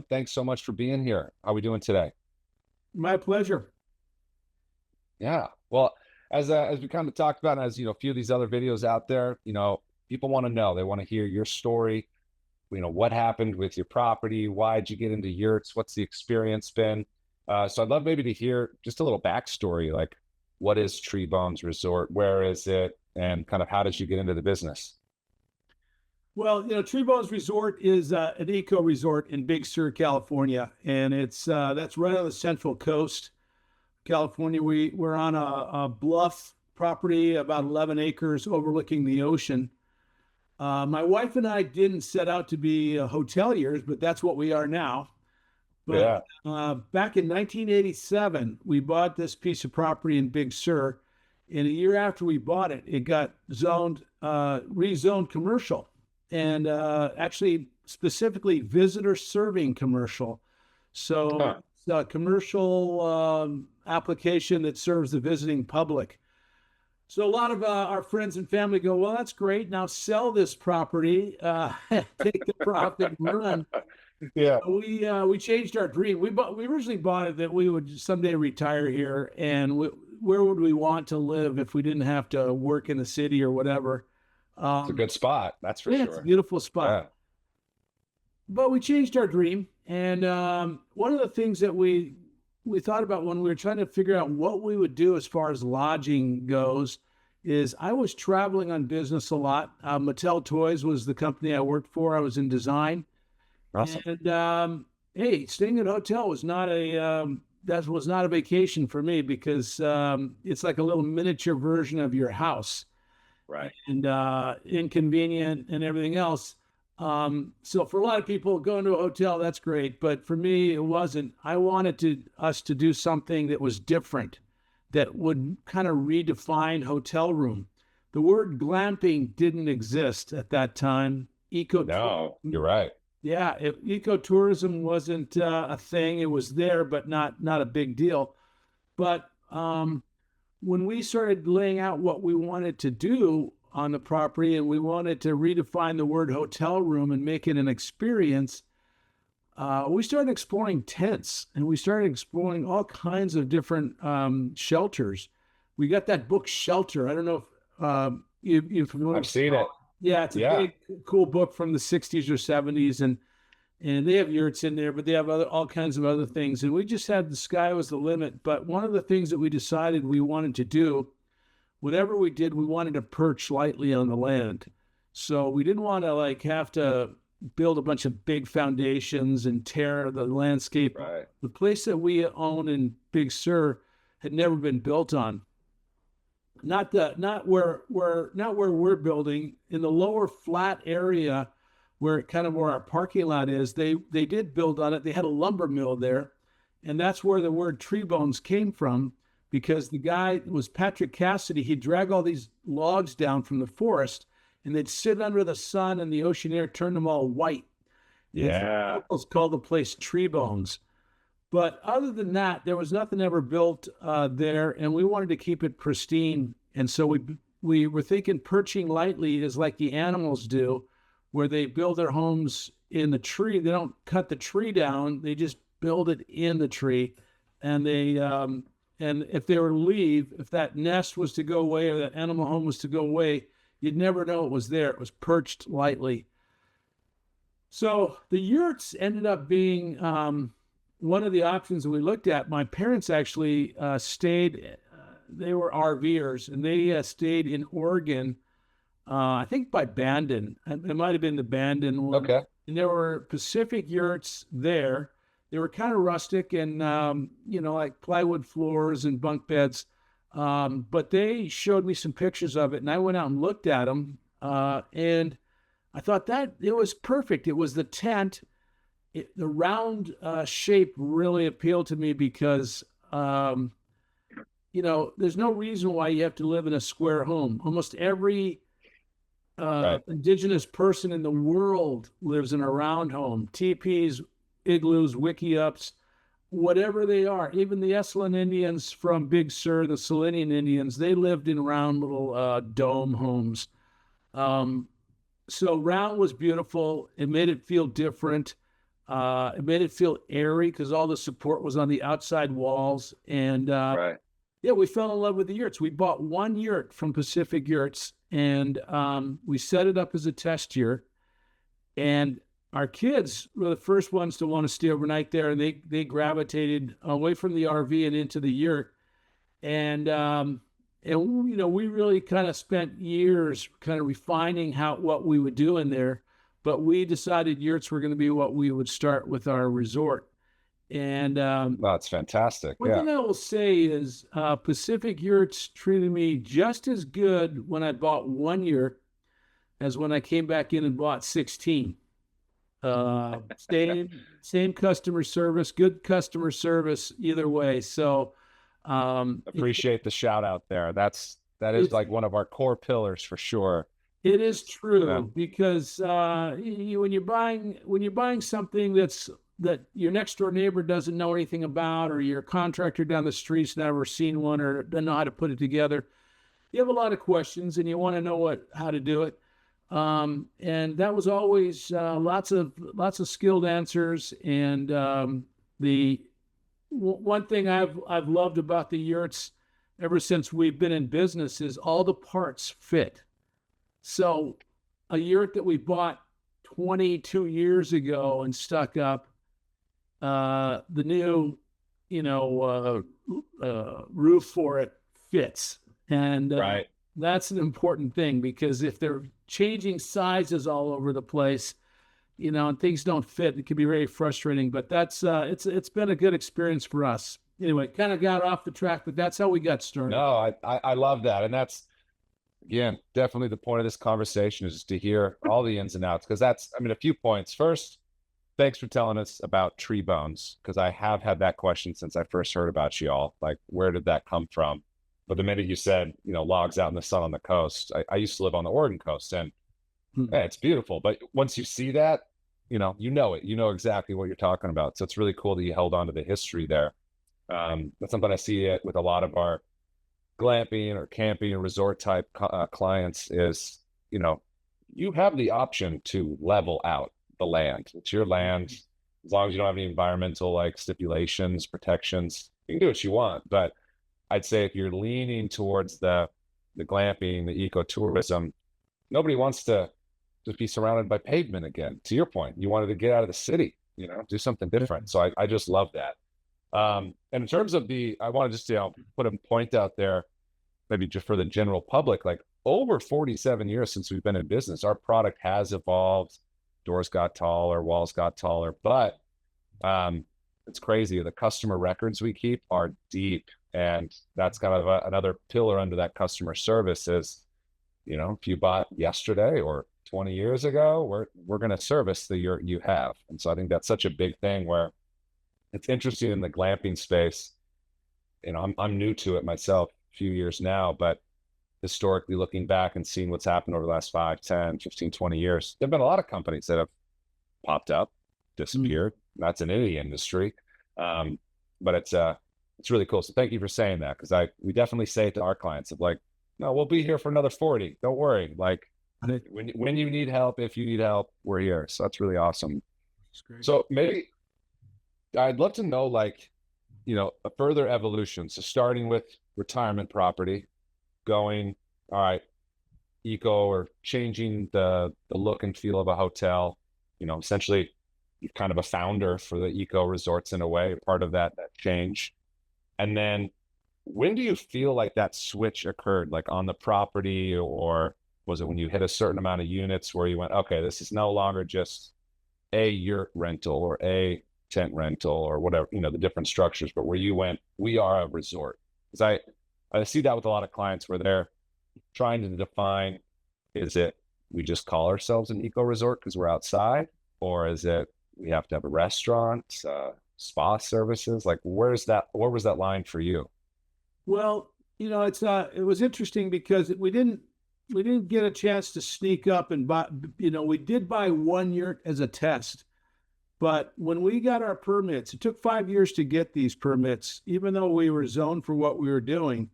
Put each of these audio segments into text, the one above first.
Thanks so much for being here. How are we doing today? My pleasure. Yeah. Well, as we kind of talked about, as a few of these other videos out there, people want to know. They want to hear your story. What happened with your property? Why'd you get into yurts? What's the experience been? So I'd love maybe to hear just a little backstory, like what is Treebones Resort? Where is it? And kind of how did you get into the business? Well, Treebones Resort is an eco resort in Big Sur, California, and it's that's right on the Central Coast, California. We're on a bluff property, about 11 acres, overlooking the ocean. My wife and I didn't set out to be hoteliers, but that's what we are now. But Yeah. back in 1987, we bought this piece of property in Big Sur. And a year after we bought it, it got rezoned commercial, and actually specifically visitor serving commercial. So Huh. it's a commercial application that serves the visiting public. So a lot of our friends and family go, well, that's great. Now sell this property, take the profit and run. Yeah. We changed our dream. We originally bought it that we would someday retire here, and where would we want to live if we didn't have to work in the city or whatever? It's a Um, good spot. That's for yeah, it's a sure. beautiful spot. Yeah. But we changed our dream, and one of the things that we thought about when we were trying to figure out what we would do as far as lodging goes is I was traveling on business a lot. Mattel Toys was the company I worked for. I was in design. Awesome. And hey, staying at a hotel was not a that was not a vacation for me because it's like a little miniature version of your house Right. and inconvenient and everything else. So for a lot of people, going to a hotel, that's great, but for me, it wasn't. I wanted us to do something that was different, that would kind of redefine hotel room. The word glamping didn't exist at that time. Eco No, you're right. Yeah, ecotourism wasn't a thing. It was there, but not a big deal. But when we started laying out what we wanted to do on the property, and we wanted to redefine the word hotel room and make it an experience, we started exploring tents, and we started exploring all kinds of different shelters. We got that book Shelter. I don't know if you're familiar I've with. seen it. Yeah, it's a Yeah. big, cool book from the 60s or 70s, and they have yurts in there, but they have all kinds of other things. And we just had the sky was the limit. But one of the things that we decided we wanted to do, whatever we did, we wanted to perch lightly on the land. So we didn't want to like have to build a bunch of big foundations and tear the landscape. Right. The place that we own in Big Sur had never been built on. Not where we're building in the lower flat area where kind of where our parking lot is. They did build on it. They had a lumber mill there, and that's where the word tree bones came from, because the guy was Patrick Cassidy. He'd drag all these logs down from the forest, and they'd sit under the sun, and the ocean air turned them all white. And so Yeah. locals called the place Tree Bones. But other than that, there was nothing ever built there, and we wanted to keep it pristine. And so we were thinking perching lightly is like the animals do, where they build their homes in the tree. They don't cut the tree down; they just build it in the tree. And and if they were to leave, if that nest was to go away or that animal home was to go away, you'd never know it was there. It was perched lightly. So the yurts ended up being one of the options that we looked at. My parents actually stayed, they were RVers, and they stayed in Oregon, I think by Bandon. It might have been the Bandon one. Okay. And there were Pacific Yurts there. They were kind of rustic and, like plywood floors and bunk beds. But they showed me some pictures of it, and I went out and looked at them. And I thought that it was perfect. It was the tent. The round shape really appealed to me because, there's no reason why you have to live in a square home. Almost every Right. indigenous person in the world lives in a round home. Teepees, igloos, wickiups, whatever they are. Even the Esalen Indians from Big Sur, the Selenian Indians, they lived in round little dome homes. So round was beautiful. It made it feel different. It made it feel airy because all the support was on the outside walls. And Right. yeah, we fell in love with the yurts. We bought one yurt from Pacific Yurts, and we set it up as a test yurt. And our kids were the first ones to want to stay overnight there, and they gravitated away from the RV and into the yurt. And we really kind of spent years kind of refining what we would do in there, but we decided yurts were going to be what we would start with our resort. And Well, it's fantastic. one Yeah. thing I will say is Pacific Yurts treated me just as good when I bought one yurt as when I came back in and bought 16. Same customer service, good customer service either way. So Appreciate the shout out there. That is it's like one of our core pillars for sure. it is Yeah. true because when you're buying something that your next door neighbor doesn't know anything about, or your contractor down the street's never seen one or doesn't know how to put it together, you have a lot of questions and you want to know how to do it. And that was always lots of skilled answers. And one thing I've loved about the yurts ever since we've been in business is all the parts fit. So a yurt that we bought 22 years ago and stuck up, the new, roof for it fits. And Right. that's an important thing because if they're changing sizes all over the place, and things don't fit, it can be very frustrating. But that's it's been a good experience for us. Anyway, kind of got off the track, but that's how we got started. No, I love that. And that's, again, definitely the point of this conversation is to hear all the ins and outs. Because that's, I mean, a few points. First, thanks for telling us about Treebones, because I have had that question since I first heard about you all. Like, where did that come from? But the minute you said, logs out in the sun on the coast, I used to live on the Oregon coast, and yeah, it's beautiful. But once you see that, you know exactly what you're talking about. So it's really cool that you held on to the history there. That's something I see it with a lot of our glamping or camping or resort type clients is, you have the option to level out the land. It's your land. As long as you don't have any environmental like stipulations, protections, you can do what you want. But I'd say if you're leaning towards the glamping, the ecotourism, nobody wants to just be surrounded by pavement again. To your point, you wanted to get out of the city, do something different. So I just love that. And in terms of I want to just, put a point out there, maybe just for the general public, like over 47 years since we've been in business, our product has evolved. Doors got taller, walls got taller, but it's crazy. The customer records we keep are deep. And that's kind of another pillar under that customer service is, if you bought yesterday or 20 years ago, we're going to service the yurt you have. And so I think that's such a big thing where it's interesting in the glamping space. I'm new to it myself, a few years now, but historically looking back and seeing what's happened over the last 5, 10, 15, 20 years, there've been a lot of companies that have popped up, disappeared. That's in any industry. But it's really cool. So thank you for saying that. Cause we definitely say it to our clients of like, no, we'll be here for another 40. Don't worry. Like when you need help, if you need help, we're here. So that's really awesome. That's great. So maybe I'd love to know, like, a further evolution. So starting with retirement property, going, all right, eco or changing the look and feel of a hotel, essentially you're kind of a founder for the eco resorts in a way, part of that change. And then when do you feel like that switch occurred, like on the property, or was it when you hit a certain amount of units where you went, okay, this is no longer just a yurt rental or a tent rental or whatever, the different structures, but where you went, we are a resort? Because I see that with a lot of clients where they're trying to define, is it we just call ourselves an eco resort because we're outside, or is it we have to have a restaurant, spa services? Like, where was that line for you? Well, it was interesting because we didn't get a chance to sneak up and buy. We did buy one yurt as a test, but when we got our permits, it took 5 years to get these permits, even though we were zoned for what we were doing.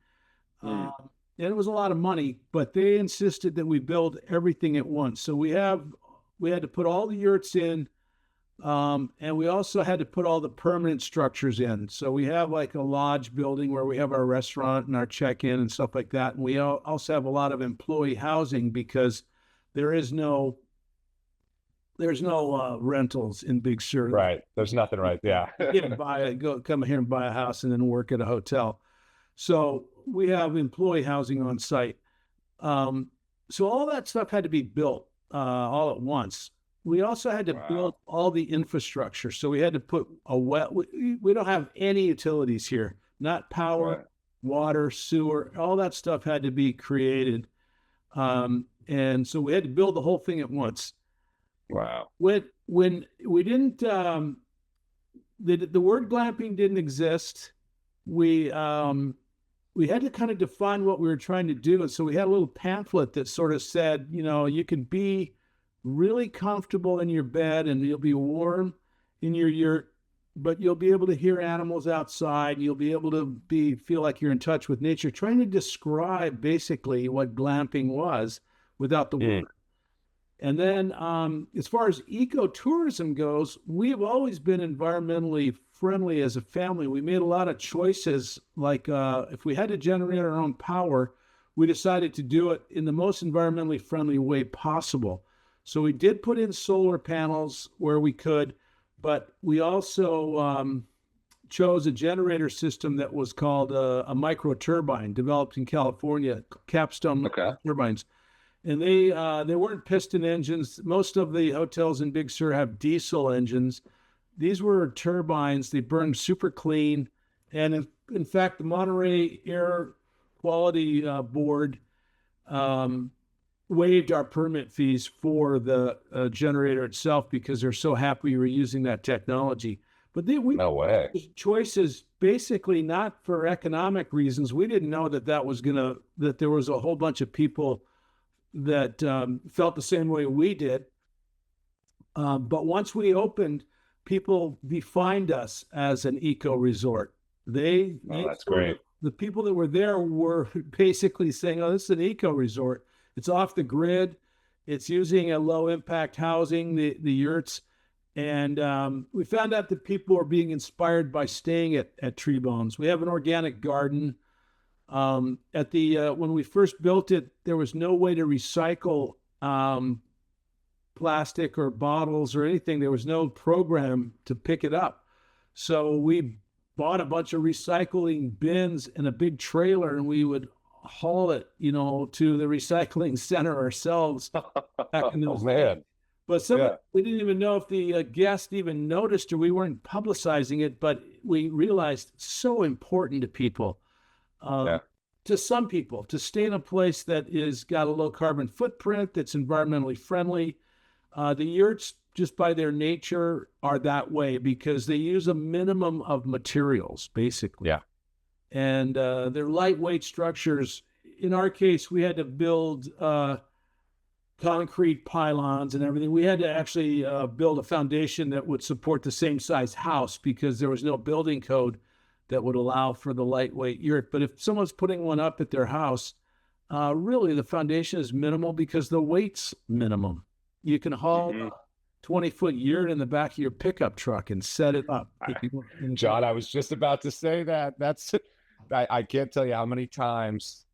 And it was a lot of money, but they insisted that we build everything at once. So we had to put all the yurts in And we also had to put all the permanent structures in. So we have like a lodge building where we have our restaurant and our check-in and stuff like that. And we also have a lot of employee housing because there is no there's no rentals in Big Sur. Right. There's nothing right. Yeah. You can't come here and buy a house and then work at a hotel. So we have employee housing on site. So all that stuff had to be built all at once. We also had to build all the infrastructure. So we had to put we don't have any utilities here, not power, Right. water, sewer, all that stuff had to be created. And so we had to build the whole thing at once. Wow. When we didn't, the word glamping didn't exist. We had to kind of define what we were trying to do. And so we had a little pamphlet that sort of said, you can be really comfortable in your bed and you'll be warm in your yurt, but you'll be able to hear animals outside. You'll be able to feel like you're in touch with nature, trying to describe basically what glamping was without the word. And then as far as ecotourism goes, we've always been environmentally friendly as a family. We made a lot of choices. Like if we had to generate our own power, we decided to do it in the most environmentally friendly way possible. So we did put in solar panels where we could, but we also chose a generator system that was called a micro turbine, developed in California, Capstone turbines. And they weren't piston engines. Most of the hotels in Big Sur have diesel engines. These were turbines. They burned super clean. And in fact, the Monterey Air Quality Board waived our permit fees for the generator itself because they're so happy we were using that technology. But No way. Choices basically not for economic reasons. We didn't know that there was a whole bunch of people that felt the same way we did. But once we opened, people defined us as an eco resort. That's great. The people that were there were basically saying, "Oh, this is an eco resort. It's off the grid. It's using a low impact housing, the yurts." And we found out that people are being inspired by staying at Treebones. We have an organic garden. When we first built it, there was no way to recycle plastic or bottles or anything. There was no program to pick it up. So we bought a bunch of recycling bins and a big trailer, and we would haul it, to the recycling center ourselves back in those days. But we didn't even know if the guest even noticed, or we weren't publicizing it, but we realized it's so important to people. To some people, to stay in a place that is got a low carbon footprint, that's environmentally friendly. The yurts, just by their nature, are that way because they use a minimum of materials, basically. Yeah. And they're lightweight structures. In our case, we had to build concrete pylons and everything. We had to actually build a foundation that would support the same size house because there was no building code that would allow for the lightweight yurt. But if someone's putting one up at their house, really the foundation is minimal because the weight's minimum. You can haul a 20-foot yurt in the back of your pickup truck and set it up. John, I was just about to say that. I can't tell you how many times,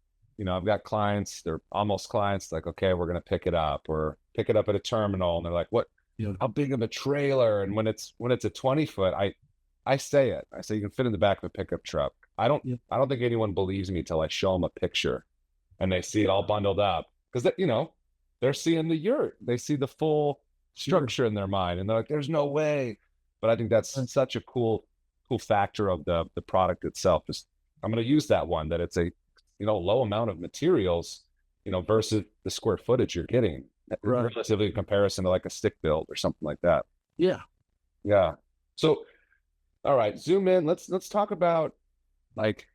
I've got clients, they're almost clients, like, okay, we're going to pick it up or pick it up at a terminal. And they're like, what, how big of a trailer? And when it's a 20-foot, I say it. I say you can fit in the back of a pickup truck. I don't think anyone believes me till I show them a picture and they see it all bundled up because they're seeing the yurt. They see the full structure in their mind and they're like, there's no way. But I think that's such a cool factor of the product itself. Just I'm going to use that one, that it's a low amount of materials, versus the square footage you're getting relatively in comparison to like a stick build or something like that. Yeah. So all right, zoom in. Let's talk about like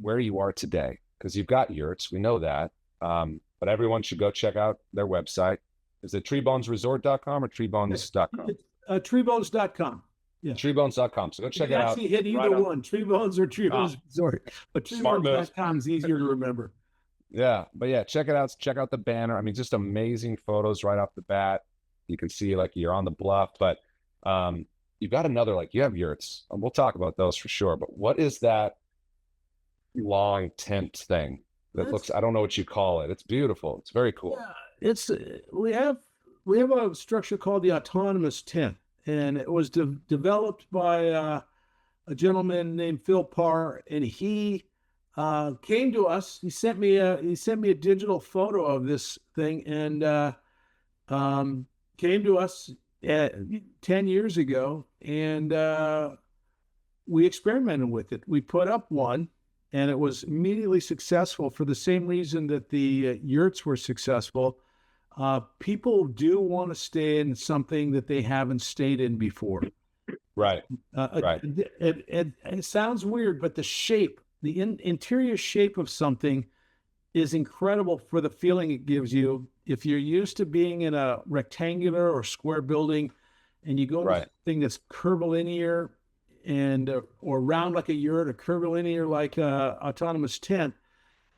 where you are today, because you've got yurts. We know that, but everyone should go check out their website. Is it treebonesresort.com or treebones.com? Treebones.com. Yeah. Treebones.com. So go check it out. Actually hit either one, Treebones or Treebones Resort. But Treebones.com is easier to remember. Yeah, but yeah, check it out. Check out the banner. I mean, just amazing photos right off the bat. You can see like you're on the bluff, but You've got another, like you have yurts, and we'll talk about those for sure. But what is that long tent thing that That's looks? I don't know what you call it. It's beautiful. It's very cool. Yeah, it's we have a structure called the autonomous tent, and it was developed by a gentleman named Phil Parr, and he came to us. He sent me a digital photo of this thing, and um, came to us 10 years ago, and we experimented with it. We put up one, and it was immediately successful for the same reason that the yurts were successful. People do want to stay in something that they haven't stayed in before. Right. Right. It sounds weird, but the shape, the interior shape of something is incredible for the feeling it gives you. If you're used to being in a rectangular or square building and you go to Right. something that's curvilinear and or round like a yurt or curvilinear like a autonomous tent,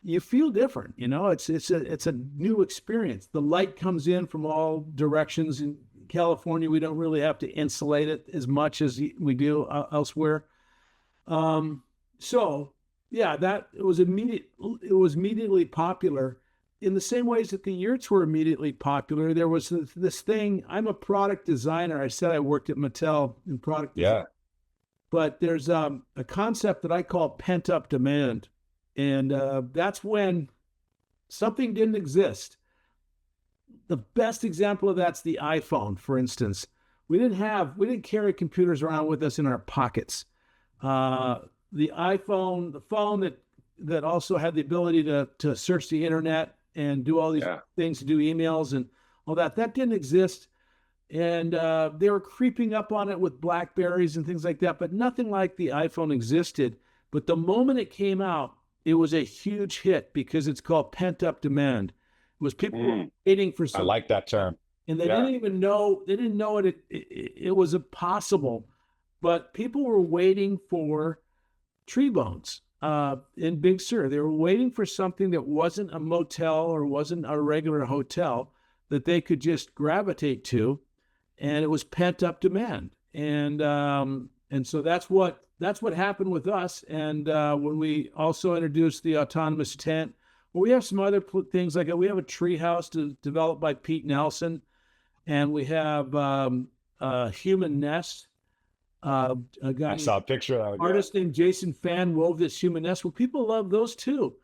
you feel different. It's a new experience. The light comes in from all directions. In California, we don't really have to insulate it as much as we do elsewhere. Um, so yeah, that it was immediate. It was immediately popular. In the same ways that the yurts were immediately popular, there was this thing. I'm a product designer. I said I worked at Mattel in product design, Yeah. but there's a concept that I call pent up demand, and that's when something didn't exist. The best example of that's the iPhone, for instance. We didn't carry computers around with us in our pockets. Uh, the iPhone, the phone that also had the ability to search the internet and do all these Yeah. things, to do emails and all that, that didn't exist. And they were creeping up on it with Blackberries and things like that, but nothing like the iPhone existed. But the moment it came out, it was a huge hit because it's called pent up demand. It was people were Mm, waiting for I something, like that term. and Yeah. they didn't know it was impossible, but people were waiting for Treebones in Big Sur. They were waiting for something that wasn't a motel or wasn't a regular hotel that they could just gravitate to, and it was pent up demand. And so that's what happened with us. And when we also introduced the autonomous tent, well, we have some other things like we have a tree house developed by Pete Nelson, and we have a human nest. A I guy, saw a picture of it. Yeah. artist named Jason Fan wove this human nest. Well, people love those too,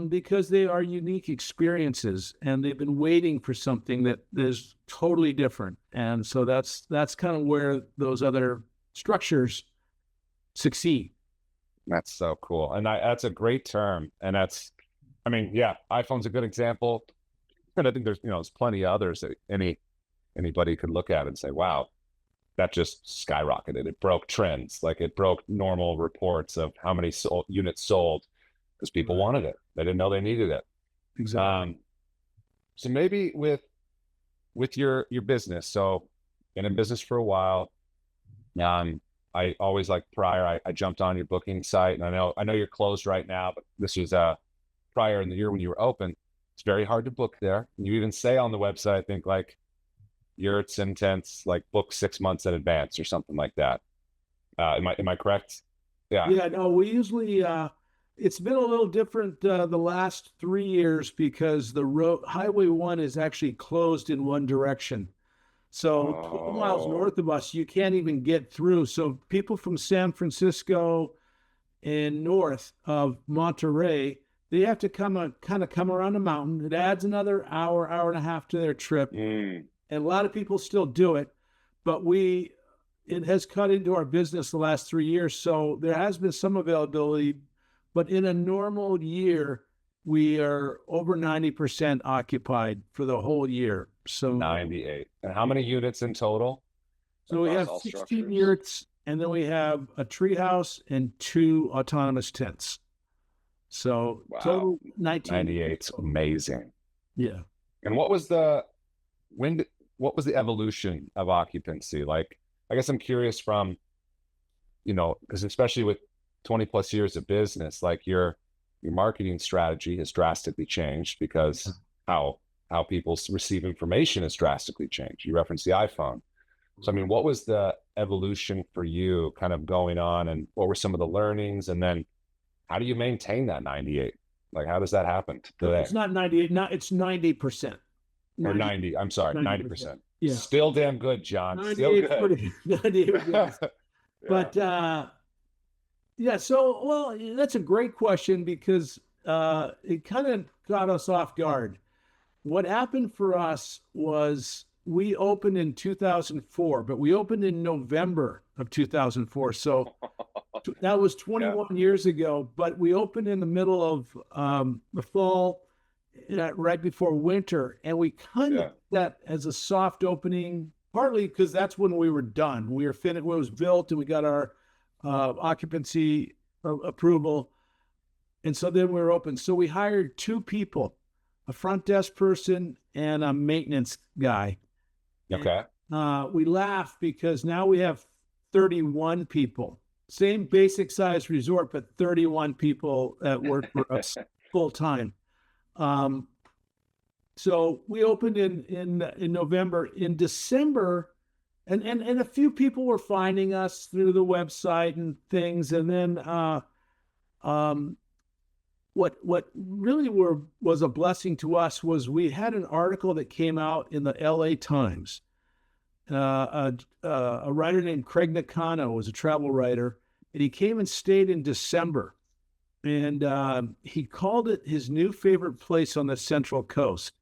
because they are unique experiences, and they've been waiting for something that is totally different. And so that's kind of where those other structures succeed. That's so cool. And that's a great term. And I mean, yeah, iPhone's a good example. And I think there's plenty of others that anybody could look at and say, wow, that just skyrocketed. It broke trends. Like it broke normal reports of how many units sold because people wanted it. They didn't know they needed it. Exactly. So maybe with your business. So been in business for a while. I always like prior. I jumped on your booking site, and I know you're closed right now, but this was prior in the year when you were open. It's very hard to book there. You even say on the website, I think like yurts and tents, like book 6 months in advance or something like that. Am I correct? Yeah. Yeah, no, we usually it's been a little different the last 3 years because the road Highway 1 is actually closed in one direction. So 12 miles Oh, north of us, you can't even get through. So people from San Francisco and north of Monterey, they have to kind of come around the mountain. It adds another hour, hour and a half to their trip. mm, And a lot of people still do it, but it has cut into our business the last 3 years. So there has been some availability, but in a normal year, we are over 90% occupied for the whole year. So 98. And how many units in total we across have all 16 structures? yurts, and then we have a tree house and 2 autonomous tents. So Wow, total 19. 98's amazing. Yeah. And what was the evolution of occupancy? Like, I guess I'm curious because especially with 20 plus years of business, like your marketing strategy has drastically changed because how people receive information has drastically changed. You referenced the iPhone. So, I mean, what was the evolution for you kind of going on, and what were some of the learnings? And then how do you maintain that 98? Like, how does that happen today? It's not 98, not it's 90%. Or 90, 90, I'm sorry, 90%. 90%. Yeah. Still damn good, John. Still 98 good. pretty 98 yes. Yeah. But yeah, so well, that's a great question because it kind of got us off guard. What happened for us was we opened in 2004, but we opened in November of 2004. So that was Yeah. 21 years ago, but we opened in the middle of the fall, right before winter. And we kind of Yeah. that as a soft opening, partly because that's when we were done. We were finished, it was built, and we got our occupancy approval. And so then we were open. So we hired two people, a front desk person and a maintenance guy. Okay. We laugh because now we have 31 people, same basic size resort, but 31 people that work for us full time. So we opened in November. In December, and a few people were finding us through the website and things. And then what really was a blessing to us was we had an article that came out in the LA Times. A writer named Craig Nakano was a travel writer, and he came and stayed in December. And he called it his new favorite place on the Central Coast.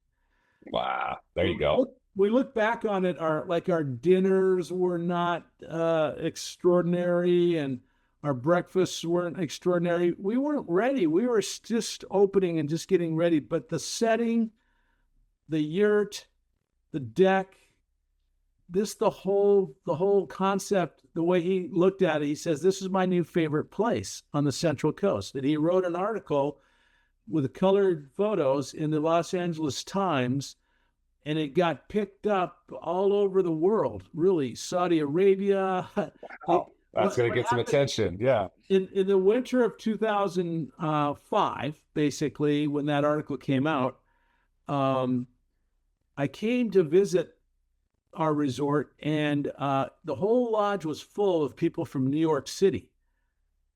Wow. There you go. We look back on it, our dinners were not extraordinary, and our breakfasts weren't extraordinary. We weren't ready. We were just opening and just getting ready. But the setting, the yurt, the deck, the whole concept, the way he looked at it, he says, this is my new favorite place on the Central Coast. And he wrote an article with colored photos in the Los Angeles Times, and it got picked up all over the world, really. Saudi Arabia. Wow. That's going to get some attention. Yeah. In the winter of 2005, basically, when that article came out, I came to visit our resort, and the whole lodge was full of people from New York City.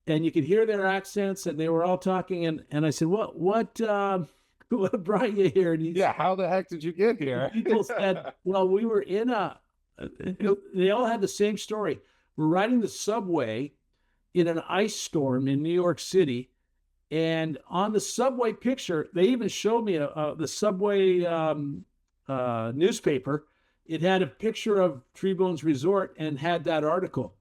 And you could hear their accents, and they were all talking. And I said, what brought you here? And Yeah. How the heck did you get here? People said, well, we were they all had the same story. We're riding the subway in an ice storm in New York City. And on the subway picture, they even showed me the subway newspaper. It had a picture of Treebones Resort and had that article.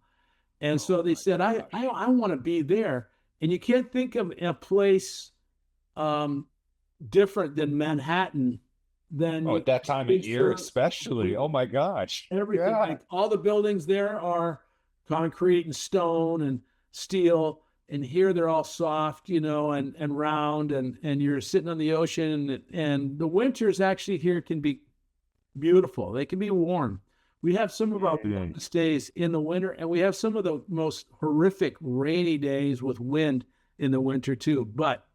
And so they said, I want to be there. And you can't think of a place different than Manhattan. At that time of year, especially. Oh my gosh. Everything. Yeah. Like all the buildings there are concrete and stone and steel. And here they're all soft, and round, and you're sitting on the ocean. And the winters actually here can be beautiful. They can be warm. We have some of our warmest days in the winter, and we have some of the most horrific rainy days with wind in the winter too. But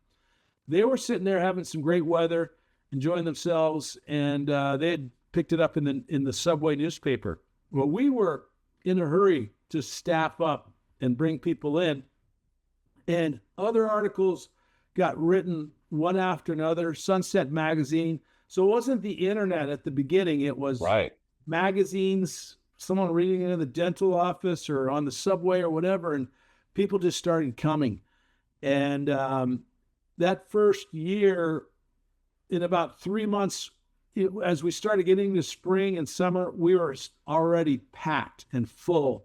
they were sitting there having some great weather, enjoying themselves, and they had picked it up in the subway newspaper. Well, we were in a hurry to staff up and bring people in, and other articles got written one after another. Sunset Magazine. So it wasn't the internet at the beginning. It was right. Magazines, someone reading it in the dental office or on the subway or whatever, and people just started coming. And that first year, in about 3 months, as we started getting to spring and summer, we were already packed and full.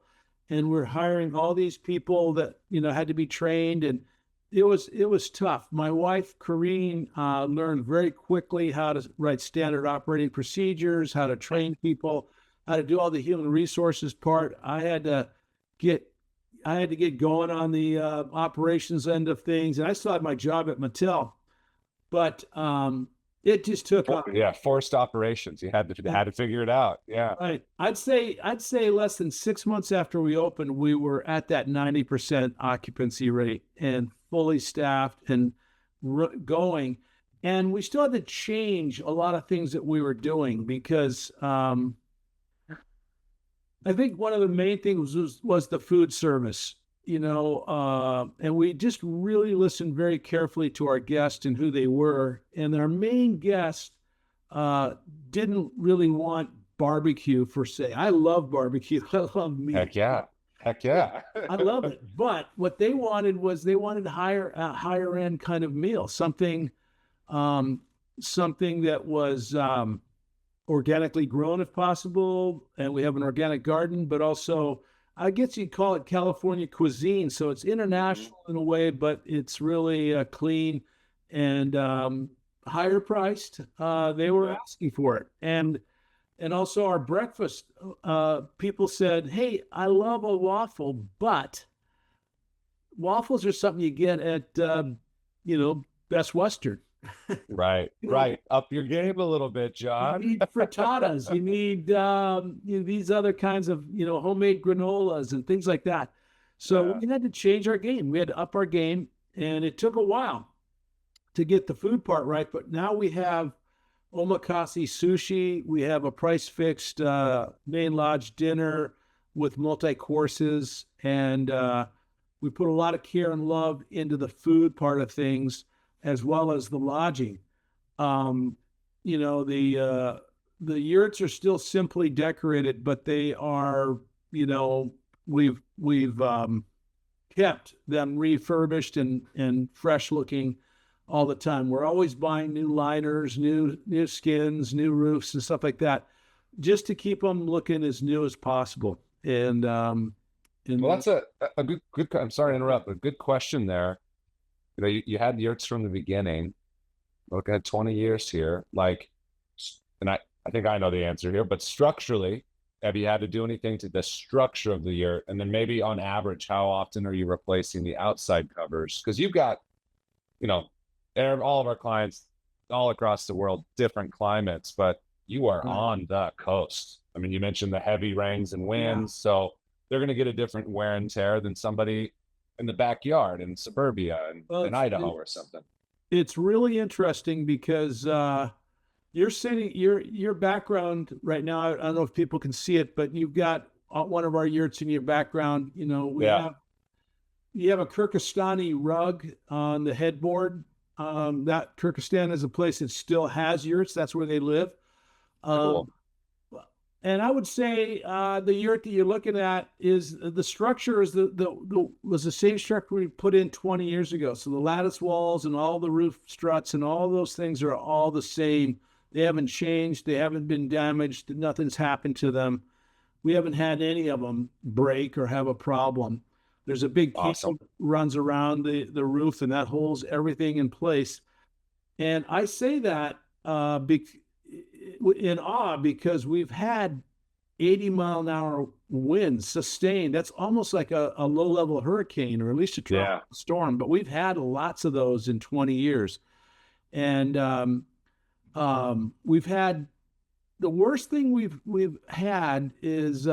And we're hiring all these people that, had to be trained. And it was tough. My wife, Corrine, learned very quickly how to write standard operating procedures, how to train people, how to do all the human resources part. I had to get going on the operations end of things, and I still had my job at Mattel, but it just took off. Yeah, forced operations. You had to figure it out. Yeah. Right. I'd say less than 6 months after we opened, we were at that 90% occupancy rate and fully staffed and going. And we still had to change a lot of things that we were doing because I think one of the main things was the food service, and we just really listened very carefully to our guests and who they were. And our main guest uh, didn't really want barbecue per se. I love barbecue. I love Heck meat. yeah. Heck Yeah, yeah. I love it. But what they wanted was they wanted higher end kind of meal, um, something that was organically grown if possible, and we have an organic garden, but also I guess you'd call it California cuisine. So it's Mhm. international in a way, but it's really clean and higher priced. They were Yeah. asking for it, and also our breakfast. People said, "Hey, I love a waffle, but waffles are something you get at Best Western." Right. You know, Right. Up your game a little bit, you John. need frittatas. You need these other kinds of homemade granolas and things like that. So Yeah. we had to change our game. We had to up our game, and it took a while to get the food part right. But now we have omakase sushi. We have a price fixed main lodge dinner with multi courses, and we put a lot of care and love into the food part of things as well as the lodging. Um, the yurts are still simply decorated, but they are, you know, we've kept them refurbished and fresh looking all the time. We're always buying new liners, new skins, new roofs, and stuff like that, just to keep them looking as new as possible. And Well, that's a good, I'm sorry to interrupt, but good question there. You had yurts from the beginning. Look at 20 years here. Like, and I think I know the answer here, but structurally, have you had to do anything to the structure of the yurt? And then maybe on average, how often are you replacing the outside covers? Because you've got, you know, all of our clients all across the world, different climates, but you are right. on the coast. I mean, you mentioned the heavy rains and Yeah. winds, so they're going to get a different wear and tear than somebody in the backyard in suburbia and Well, in Idaho or something. it's really interesting because your background right now. I don't know if people can see it, but you've got one of our yurts in your background. We Yeah, have you have a Kyrgyzstani rug on the headboard. That Kyrgyzstan is a place that still has yurts. That's where they live. cool. Um, and I would say the yurt that you're looking at is the structure is was the same structure we put in 20 years ago. So the lattice walls and all the roof struts and all those things are all the same. They haven't changed. They haven't been damaged. Nothing's happened to them. We haven't had any of them break or have a problem. There's a big Awesome. cable that runs around the roof, and that holds everything in place. And I say that in awe because we've had 80-mile-an-hour winds sustained. That's almost like a low-level hurricane or at least a tropical Yeah. storm. But we've had lots of those in 20 years. And we've had the worst thing we've had is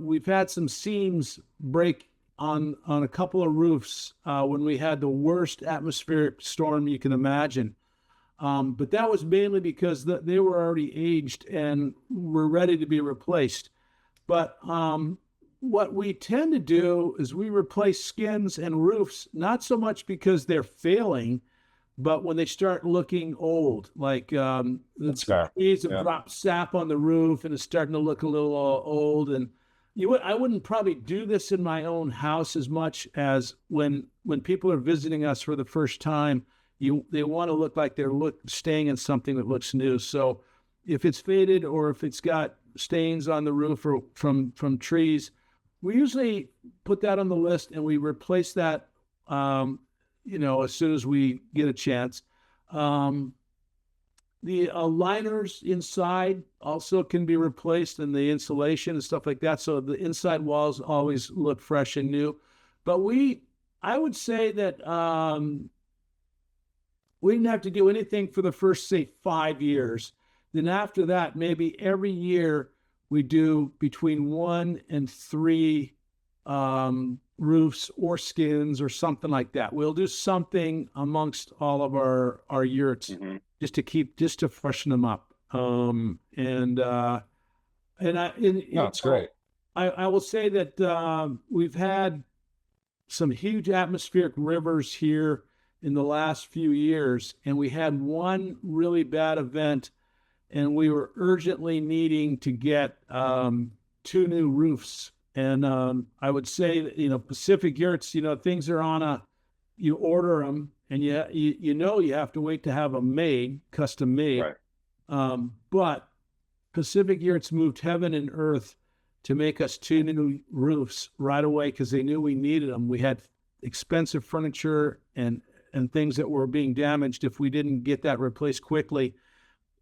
we've had some seams break on a couple of roofs when we had the worst atmospheric storm you can imagine. But that was mainly because they were already aged and were ready to be replaced. But what we tend to do is we replace skins and roofs, not so much because they're failing, but when they start looking old, like the That's fair. trees have Yeah. dropped sap on the roof and it's starting to look a little old. And I wouldn't probably do this in my own house as much as when people are visiting us for the first time. They want to look like they're staying in something that looks new. So if it's faded or if it's got stains on the roof or from trees, we usually put that on the list and we replace that. As soon as we get a chance. Um, the liners inside also can be replaced and the insulation and stuff like that. So the inside walls always look fresh and new. But I would say that we didn't have to do anything for the first, say, 5 years. Then after that, maybe every year we do between 1 and 3 roofs or skins or something like that. We'll do something amongst all of our yurts Hmm. just to freshen them up. And No, it's great. I will say that we've had some huge atmospheric rivers here in the last few years, and we had one really bad event, and we were urgently needing to get two new roofs. And I would say that, Pacific Yurts, things are on you order them, and you have to wait to have them made, custom made. Right. But Pacific Yurts moved heaven and earth to make us two new roofs right away because they knew we needed them. We had expensive furniture and things that were being damaged if we didn't get that replaced quickly.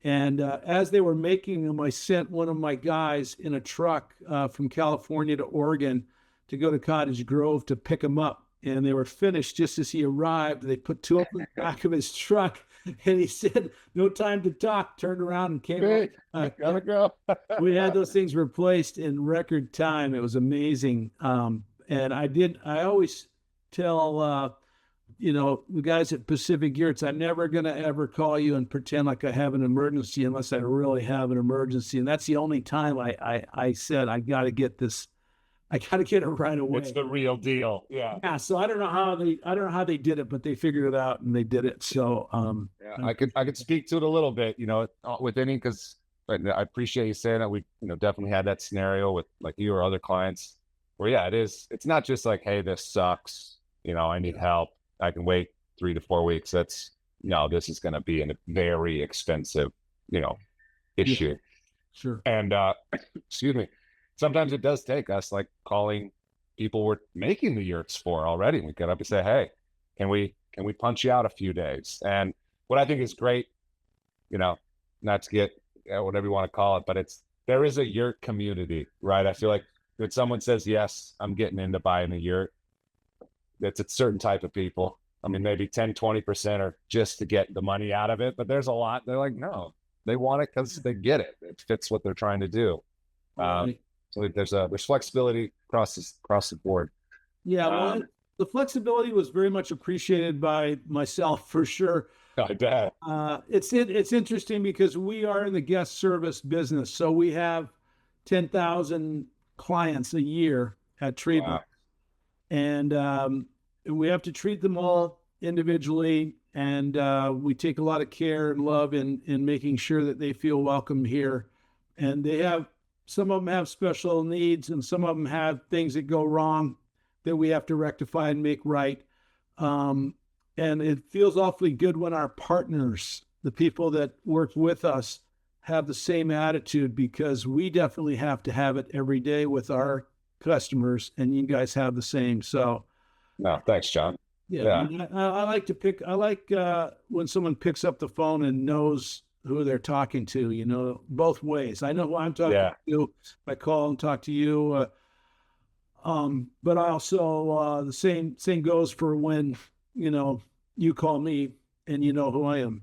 And as they were making them, I sent one of my guys in a truck from California to Oregon to go to Cottage Grove to pick them up. And they were finished just as he arrived. They put two of them in the back of his truck. And he said, "No time to talk," turned around and came up. Gotta go. We had those things replaced in record time. It was amazing. And I always tell, the guys at Pacific Yurts, I'm never going to ever call you and pretend like I have an emergency unless I really have an emergency. And that's the only time I said, I got to get this. I got to get it right away. It's the real deal. Yeah. Yeah. So I don't know how they did it, but they figured it out and they did it. So, yeah, I could speak to it a little bit, with any, because I appreciate you saying that. We, definitely had that scenario with like you or other clients where, yeah, it's not just like, hey, this sucks. I need help. I can wait 3 to 4 weeks. This is going to be a very expensive, issue. Yeah, sure. And, excuse me, sometimes it does take us like calling people we're making the yurts for already. We get up and say, "Hey, can we punch you out a few days?" And what I think is great, not to get whatever you want to call it, but there is a yurt community, right? I feel like when someone says, "Yes, I'm getting into buying a yurt," it's a certain type of people. I mean, maybe 10, 20% are just to get the money out of it, but there's a lot. They're like, no, they want it because they get it. It fits what they're trying to do. So there's flexibility across the board. Yeah, well, the flexibility was very much appreciated by myself for sure. I bet. It's interesting because we are in the guest service business, so we have 10,000 clients a year at Treebones. Wow. And we have to treat them all individually, and we take a lot of care and love in making sure that they feel welcome here. And some of them have special needs, and some of them have things that go wrong that we have to rectify and make right. And it feels awfully good when our partners, the people that work with us, have the same attitude, because we definitely have to have it every day with our customers, and you guys have the same. So, no, thanks, John. Yeah. I like when someone picks up the phone and knows who they're talking to, both ways. I know who I'm talking to. I call and talk to you. But I also, the same goes for when, you call me and you know who I am.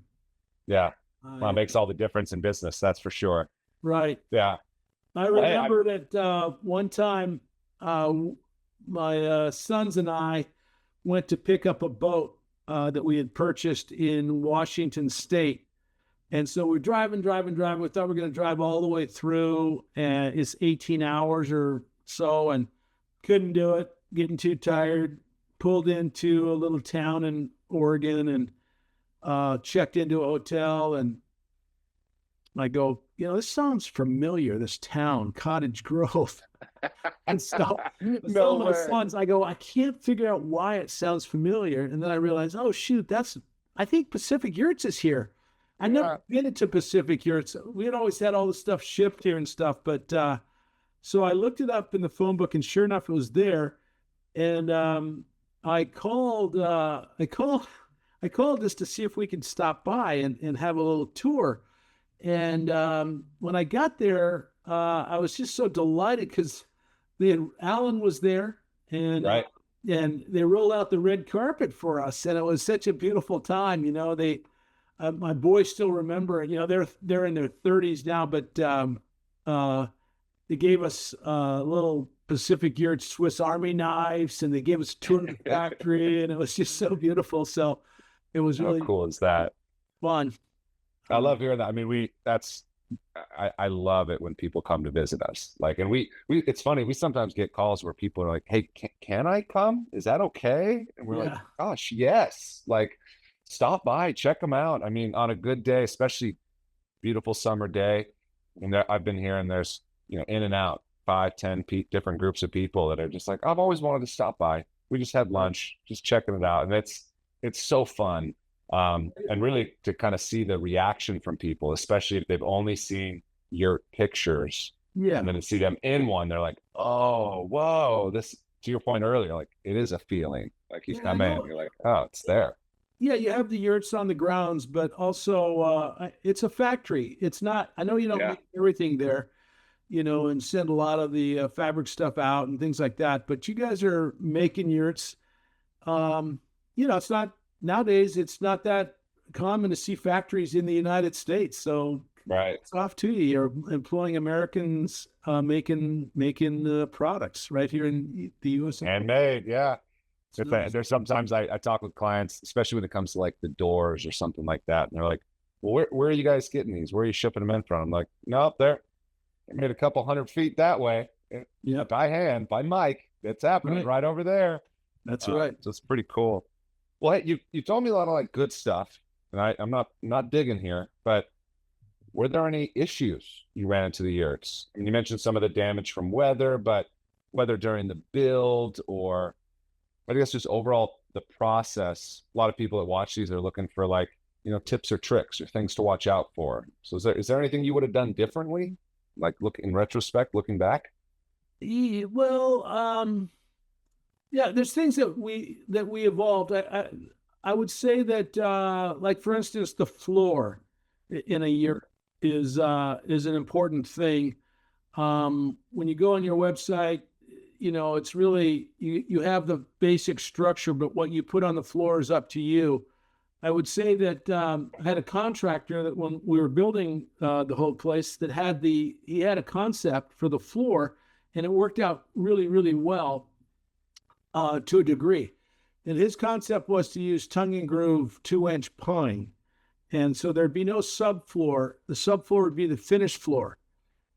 Yeah. Well, it makes all the difference in business. That's for sure. Right. Yeah. I remember that one time my sons and I went to pick up a boat that we had purchased in Washington State. And so we're driving. We thought we were going to drive all the way through, and it's 18 hours or so, and couldn't do it, getting too tired. Pulled into a little town in Oregon and checked into a hotel, and I go, this sounds familiar, this town, Cottage Grove. And so my sons, I go, I can't figure out why it sounds familiar. And then I realized, oh, shoot, I think Pacific Yurts is here. I never been to Pacific Yurts. We had always had all the stuff shipped here and stuff. But so I looked it up in the phone book, and sure enough, it was there. And I called just to see if we could stop by and have a little tour. And when I got there, I was just so delighted because Alan was there, and and they rolled out the red carpet for us, and it was such a beautiful time. My boys still remember. They're in their 30s now, but they gave us little Pacific Yurts Swiss Army knives, and they gave us a tour of the factory, and it was just so beautiful. So it was really how cool is that? Fun. I love hearing that. I mean, that's I love it when people come to visit us. Like, and we it's funny, we sometimes get calls where people are like, "Hey, can I come? Is that okay?" And we're like, Yeah. "Gosh, yes." Like, stop by, check them out. I mean, on a good day, especially beautiful summer day, and I've been here, and there's, in and out 5, 10 different groups of people that are just like, I've always wanted to stop by. We just had lunch, just checking it out, and it's so fun. And really to kind of see the reaction from people, especially if they've only seen your pictures, Yeah. and then to see them in one, they're like, oh, whoa, this, to your point earlier, like, it is a feeling. Like, you Yeah, I come in, know. you're like, oh, it's there. Yeah, you have the yurts on the grounds, but also it's a factory. It's not, I know you don't Yeah. make everything there, and send a lot of the fabric stuff out and things like that, but you guys are making yurts. Um, it's not, nowadays, it's not that common to see factories in the United States. So Right. it's off to you. You're employing Americans making products right here in the USA. Handmade. Yeah. It's nice. There's sometimes I talk with clients, especially when it comes to like the doors or something like that. And they're like, well, where are you guys getting these? Where are you shipping them in from? I'm like, no, they're made a couple 100 feet that way, Yep. by hand, by Mike. It's happening Right. right over there. That's right. So it's pretty cool. Well, hey, you told me a lot of like good stuff, and I'm not digging here, but were there any issues you ran into the yurts? I mean, you mentioned some of the damage from weather, but whether during the build or I guess just overall the process, a lot of people that watch these are looking for like, tips or tricks or things to watch out for. So is there anything you would have done differently? Like look in retrospect, looking back? Well, yeah, there's things that we evolved. I would say that like for instance, the floor in a year is an important thing. When you go on your website, it's really you have the basic structure, but what you put on the floor is up to you. I would say that I had a contractor that when we were building the whole place that he had a concept for the floor, and it worked out really, really well to a degree. And his concept was to use tongue and groove 2-inch pine. And so there'd be no subfloor. The subfloor would be the finished floor.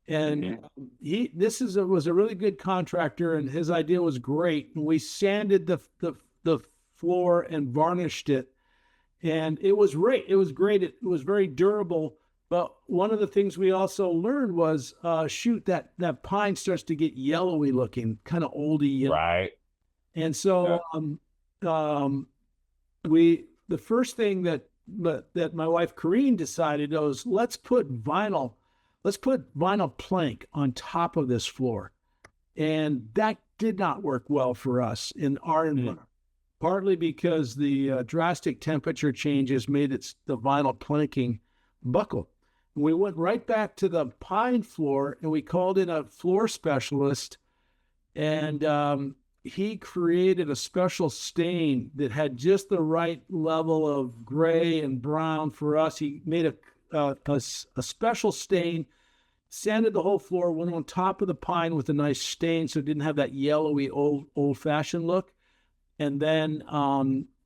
And was a really good contractor, and his idea was great. And we sanded the floor and varnished it, and it was great. It was great. It was very durable. But one of the things we also learned was, shoot, that pine starts to get yellowy looking, kind of oldy. Right. And so the first thing that my wife Corrine decided was let's put vinyl plank on top of this floor. And that did not work well for us in our environment, partly because the drastic temperature changes made the vinyl planking buckle. We went right back to the pine floor, and we called in a floor specialist, and he created a special stain that had just the right level of gray and brown for us. He made a special stain, sanded the whole floor, went on top of the pine with a nice stain so it didn't have that yellowy old-fashioned look, and then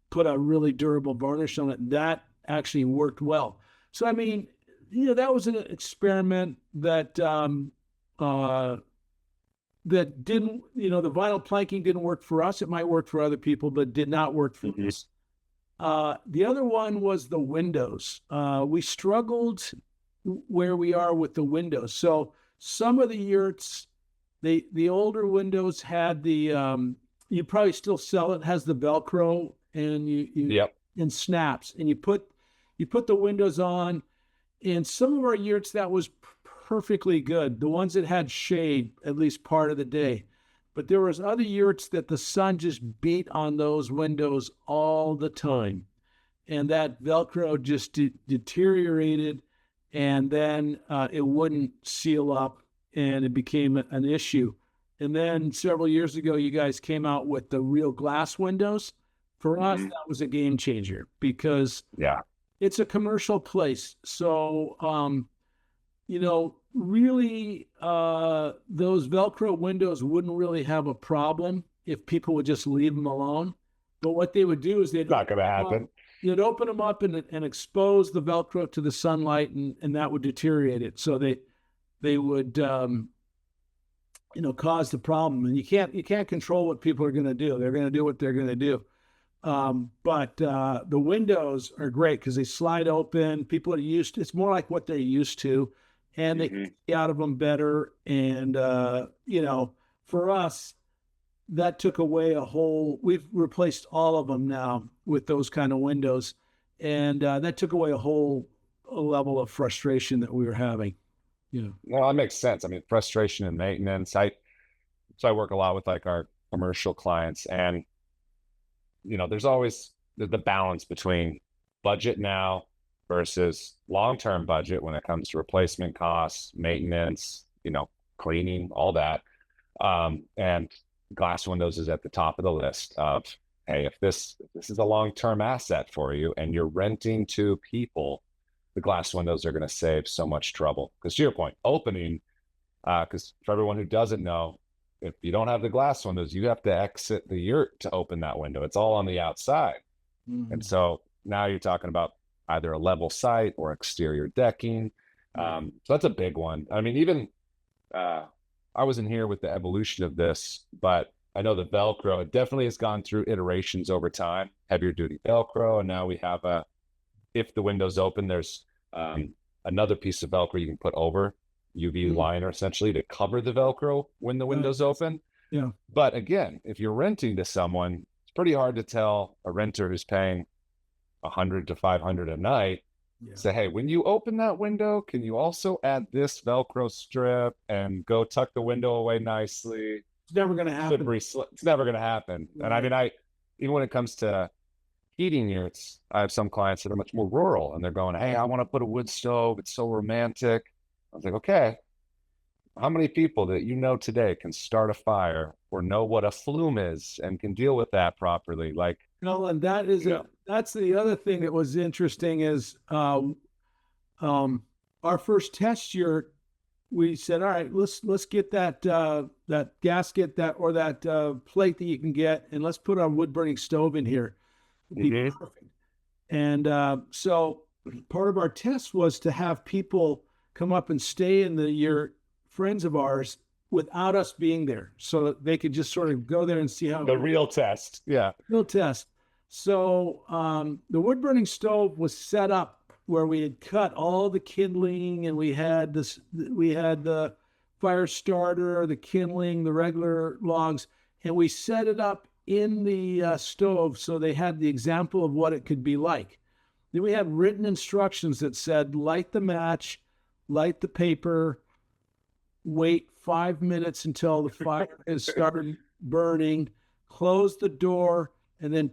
put a really durable varnish on it. That actually worked well. So, I mean, that was an experiment that that didn't, the vinyl planking didn't work for us. It might work for other people, but did not work for us. The other one was the windows. We struggled where we are with the windows. So some of the yurts, the older windows had you probably still sell it, has the Velcro, and Yep. and snaps, and you put the windows on. And some of our yurts, that was perfectly good. The ones that had shade at least part of the day. But there was other yurts that the sun just beat on those windows all the time. And that Velcro just deteriorated, and then it wouldn't seal up, and it became an issue. And then several years ago, you guys came out with the real glass windows. For us, that was a game changer because it's a commercial place. So, really, those Velcro windows wouldn't really have a problem if people would just leave them alone. But what they would do is Not going to happen. you'd open them up and expose the Velcro to the sunlight, and that would deteriorate it. So they would cause the problem. And you can't control what people are going to do. They're going to do what they're going to do. But the windows are great because they slide open. People are used to, it's more like what they're used to, and they can see out of them better. And for us, that took away we've replaced all of them now with those kind of windows. And that took away a level of frustration that we were having. Well, that makes sense. I mean, frustration and maintenance. So I work a lot with like our commercial clients, and there's always the balance between budget now versus long-term budget when it comes to replacement costs, maintenance, cleaning, all that. And glass windows is at the top of the list of, hey, if this is a long-term asset for you and you're renting to people, the glass windows are going to save so much trouble. Because to your point, opening, because for everyone who doesn't know, if you don't have the glass windows, you have to exit the yurt to open that window. It's all on the outside. And so now you're talking about either a level site or exterior decking. So that's a big one. I mean, even I wasn't here with the evolution of this, but I know the Velcro, it definitely has gone through iterations over time, heavier duty Velcro. And now we have if the window's open, there's another piece of Velcro you can put over UV liner essentially to cover the Velcro when the window's open. Yeah. But again, if you're renting to someone, it's pretty hard to tell a renter who's paying $100 to $500 a night, say, hey, when you open that window, can you also add this Velcro strip and go tuck the window away nicely? It's never going to happen. It's never going to happen. Right. And I mean, even when it comes to heating yurts, I have some clients that are much more rural, and they're going, hey, I want to put a wood stove. It's so romantic. I was like, okay, how many people that today can start a fire or know what a flume is and can deal with that properly? Like, and that is that's the other thing that was interesting is our first test yurt. We said, all right, let's get that gasket or that plate that you can get, and let's put our wood burning stove in here. It'd be perfect. And so part of our test was to have people come up and stay in the yurt, friends of ours, without us being there, so that they could just sort of go there and see how the real test. Yeah. Real test. So the wood burning stove was set up where we had cut all the kindling, and we had the fire starter, the kindling, the regular logs, and we set it up in the stove so they had the example of what it could be like. Then we had written instructions that said, light the match, light the paper, wait 5 minutes until the fire has started burning, close the door, and then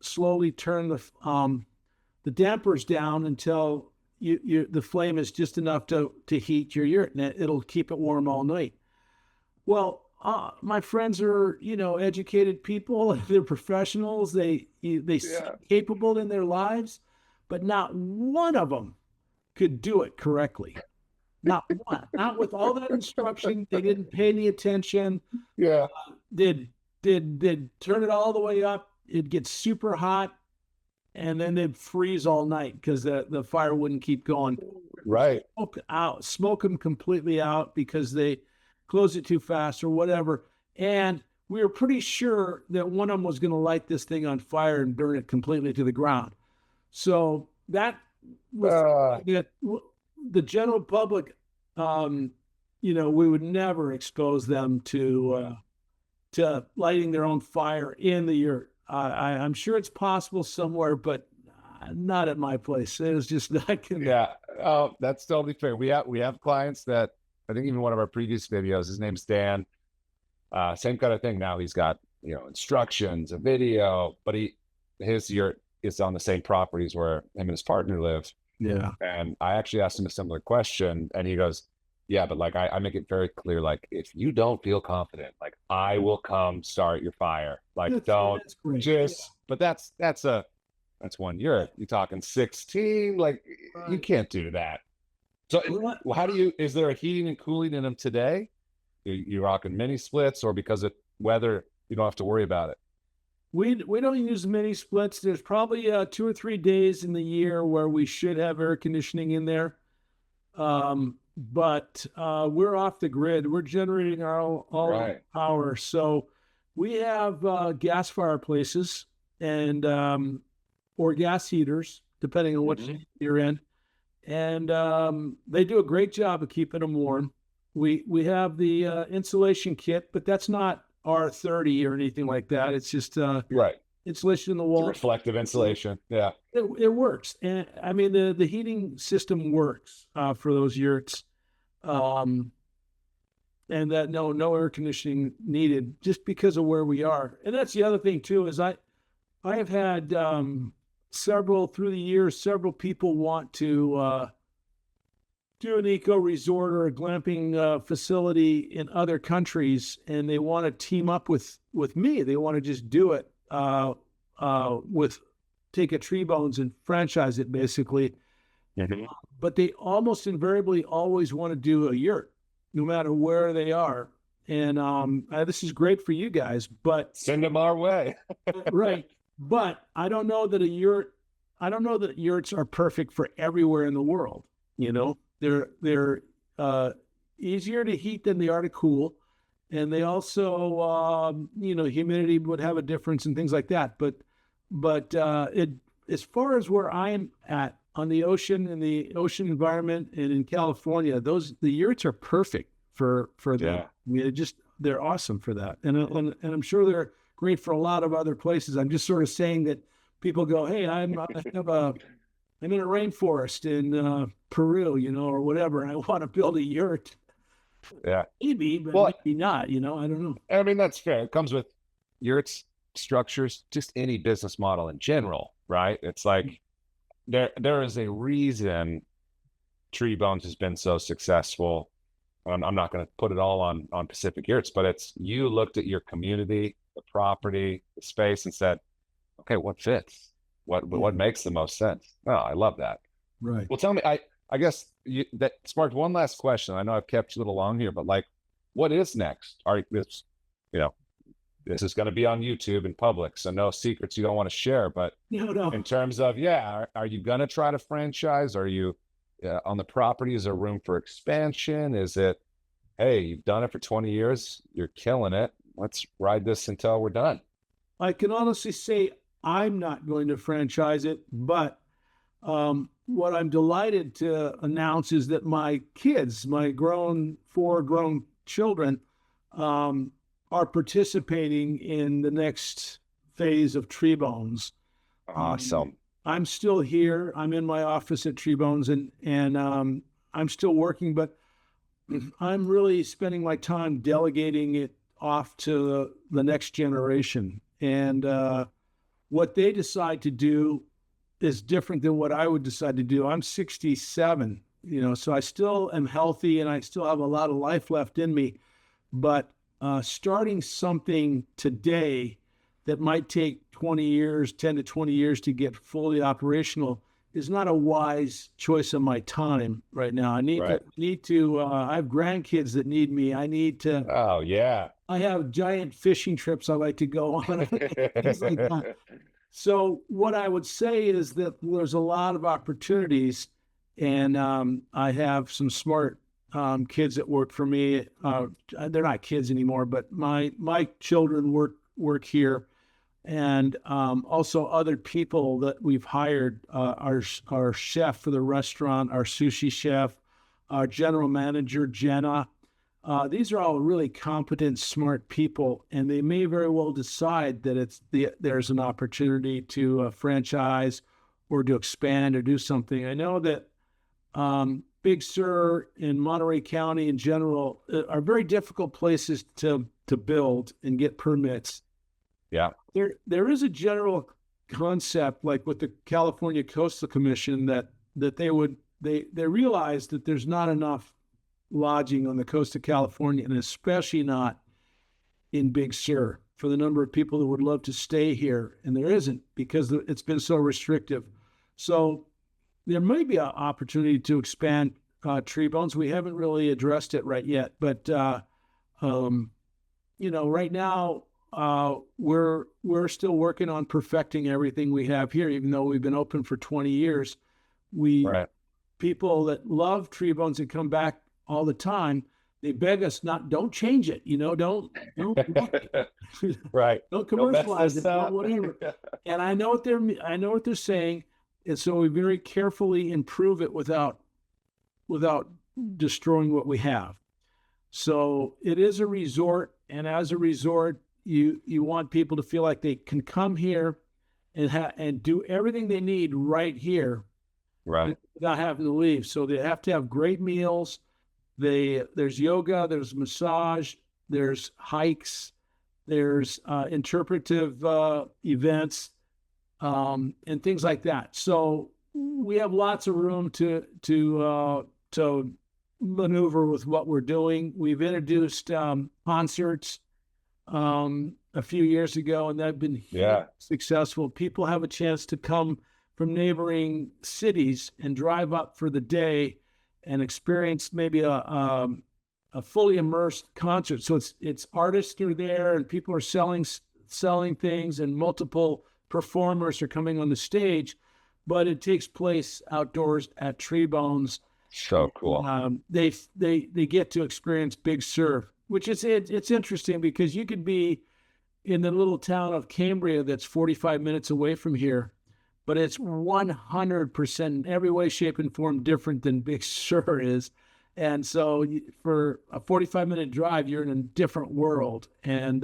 slowly turn the dampers down until the flame is just enough to heat your yurt, and it'll keep it warm all night. Well, my friends are, educated people. They're professionals. They seem capable in their lives, but not one of them could do it correctly. Not one. Not with all that instruction. They didn't pay any attention. Yeah. Did turn it all the way up. It'd get super hot, and then they'd freeze all night because the fire wouldn't keep going. Right. Smoke them completely out because they closed it too fast or whatever. And we were pretty sure that one of them was going to light this thing on fire and burn it completely to the ground. So that was the general public, we would never expose them to lighting their own fire in the yurt. I'm sure it's possible somewhere, but not at my place. It was just not gonna... Yeah. Oh, that's totally fair. We have clients that, I think even one of our previous videos, his name's Dan, same kind of thing. Now he's got, instructions, a video, but his yurt is on the same properties where him and his partner live. Yeah. And I actually asked him a similar question, and he goes, yeah, but like, I make it very clear, like, if you don't feel confident, like, I will come start your fire. Like, that's but that's one yurt. You're talking 16, like, you can't do that. So is there a heating and cooling in them today? You rocking mini splits, or because of weather, you don't have to worry about it? We don't use many splits. There's probably 2 or 3 days in the year where we should have air conditioning in there. But we're off the grid. We're generating all our Right. power. So we have gas fireplaces and or gas heaters, depending on what Mhm. you're in. And they do a great job of keeping them warm. We have the insulation kit, but that's not R30 or anything like that. It's just Right. insulation in the It's a wall. reflective insulation. Yeah. It works, and I mean the heating system works for those yurts, um, and that no air conditioning needed just because of where we are. And that's the other thing too is I have had several through the years several people want to do an eco resort or a glamping facility in other countries, and they want to team up with me. They want to just do it with take a Treebones and franchise it basically. Mhm. But they almost invariably always want to do a yurt, no matter where they are. And this is great for you guys, but Send them our way. right. But I don't know that a yurt. I don't know that yurts are perfect for everywhere in the world. You know, they're easier to heat than they are to cool, and they also humidity would have a difference and things like that. But it as far as where I'm at on the ocean in the ocean environment and in California, the yurts are perfect for them. Yeah. I mean, they're awesome for that, and I'm sure they're great for a lot of other places. I'm just sort of saying that people go, hey, I'm in a rainforest in Peru, or whatever, and I want to build a yurt. Yeah. Maybe, but Well, maybe not. I don't know. I mean, that's fair. It comes with yurts, structures, just any business model in general, right? It's like there is a reason Treebones has been so successful. I'm not going to put it all on Pacific Yurts, but it's you looked at your community, the property, the space, and said, okay, what fits? What makes the most sense? Oh, I love that. Right. Well, tell me, I guess that sparked one last question. I know I've kept you a little long here, but like, what is next? You know, this is going to be on YouTube in public, so no secrets you don't want to share. But No. in terms of, yeah, are you going to try to franchise? Are you on the property? Is there room for expansion? Is it, hey, you've done it for 20 years, you're killing it. Let's ride this until we're done. I can honestly say I'm not going to franchise it, but what I'm delighted to announce is that my kids, my four grown children, are participating in the next phase of Treebones. Awesome. I'm still here. I'm in my office at Treebones, and I'm still working, but I'm really spending my time delegating it off to the next generation. And what they decide to do is different than what I would decide to do. I'm 67, so I still am healthy and I still have a lot of life left in me. But starting something today that might take 20 years, 10 to 20 years to get fully operational is not a wise choice of my time right now. I need to I have grandkids that need me. I need to, Oh, yeah. I have giant fishing trips I like to go on, things like that. So what I would say is that there's a lot of opportunities, and I have some smart kids that work for me. They're not kids anymore, but my children work here, and also other people that we've hired. Our chef for the restaurant, our sushi chef, our general manager Jenna. These are all really competent, smart people, and they may very well decide that there's an opportunity to franchise or to expand or do something. I know that Big Sur and Monterey County in general are very difficult places to build and get permits. Yeah. There is a general concept, like with the California Coastal Commission, that they realize that there's not enough lodging on the coast of California, and especially not in Big Sur, for the number of people that would love to stay here. And there isn't, because it's been so restrictive. So there may be an opportunity to expand Treebones. We haven't really addressed it right yet, but right now we're still working on perfecting everything we have here, even though we've been open for 20 years. We Right. People that love Treebones and come back all the time, they beg us don't change it, Right. don't Don't mess commercialize this it, don't up. whatever. And I know what they're saying, and so we very carefully improve it without destroying what we have. So it is a resort, and as a resort, you want people to feel like they can come here and do everything they need right here Right. without having to leave. So they have to have great meals. There's yoga, there's massage, there's hikes, there's interpretive events, and things like that. So we have lots of room to maneuver with what we're doing. We've introduced concerts a few years ago, and they've been Yeah. successful. People have a chance to come from neighboring cities and drive up for the day and experience maybe a fully immersed concert. So it's artists are there, and people are selling things, and multiple performers are coming on the stage, but it takes place outdoors at Treebones. So cool. They get to experience Big Sur, which is it's interesting because you could be in the little town of Cambria that's 45 minutes away from here, but it's 100% in every way, shape, and form different than Big Sur is. And so for a 45-minute drive, you're in a different world. And